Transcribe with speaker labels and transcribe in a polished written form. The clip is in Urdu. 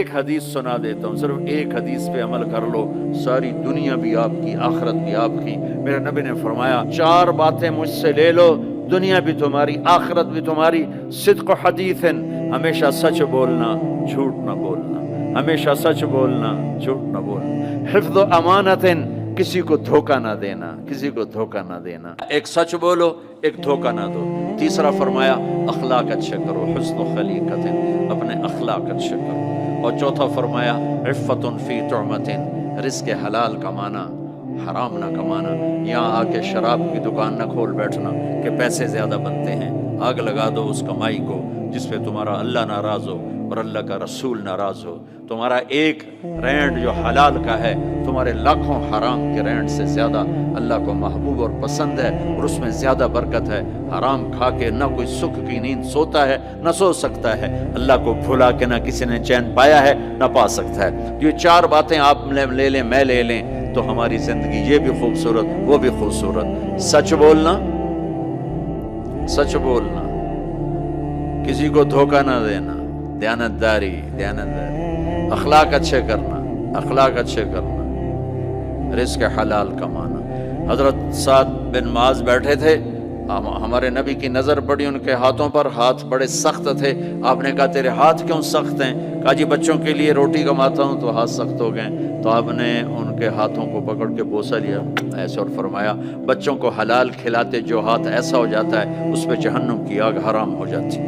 Speaker 1: ایک حدیث سنا دیتا ہوں، صرف ایک حدیث پہ عمل کر لو، ساری دنیا بھی آپ کی، آخرت بھی آپ کی۔ میرے نبی نے فرمایا 4 باتیں مجھ سے لے لو، دنیا بھی تمہاری، آخرت بھی تمہاری۔ صدق حدیث، ہمیشہ سچ بولنا، جھوٹ نہ بولنا، ہمیشہ سچ بولنا، جھوٹ نہ بولنا۔ حفظ امانت، کسی کو دھوکہ نہ دینا، کسی کو دھوکہ نہ دینا۔ ایک سچ بولو، ایک دھوکہ نہ دو۔ تیسرا فرمایا اخلاق اچھے کرو، حسن خلیقت، اپنے اخلاق اچھے کرو۔ اور چوتھا فرمایا عفت فی طعمت، رزق حلال کمانا، حرام نہ کمانا۔ یہاں آ کے شراب کی دکان نہ کھول بیٹھنا کہ پیسے زیادہ بنتے ہیں، آگ لگا دو اس کمائی کو جس پہ تمہارا اللہ ناراض ہو اور اللہ کا رسول ناراض ہو۔ تمہارا ایک رینڈ جو حلال کا ہے تمہارے لاکھوں حرام کے رینڈ سے زیادہ اللہ کو محبوب اور پسند ہے، اور اس میں زیادہ برکت ہے۔ حرام کھا کے نہ کوئی سکھ کی نیند سوتا ہے، نہ سو سکتا ہے۔ اللہ کو بھلا کے نہ کسی نے چین پایا ہے، نہ پا سکتا ہے۔ یہ 4 باتیں آپ لے لیں، میں لے لیں تو ہماری زندگی یہ بھی خوبصورت، وہ بھی خوبصورت۔ سچ بولنا، سچ بولنا، کسی کو دھوکہ نہ دینا، دیانتداری، اخلاق اچھے کرنا، اخلاق اچھے کرنا، رزق حلال کمانا۔ حضرت سعد بن معاذ بیٹھے تھے، ہمارے نبی کی نظر پڑی ان کے ہاتھوں پر، ہاتھ بڑے سخت تھے۔ آپ نے کہا تیرے ہاتھ کیوں سخت ہیں؟ کہا جی بچوں کے لیے روٹی کماتا ہوں تو ہاتھ سخت ہو گئے۔ تو آپ نے ان کے ہاتھوں کو پکڑ کے بوسہ لیا ایسے اور فرمایا بچوں کو حلال کھلاتے جو ہاتھ ایسا ہو جاتا ہے اس پہ جہنم کی آگ حرام ہو جاتی ہے۔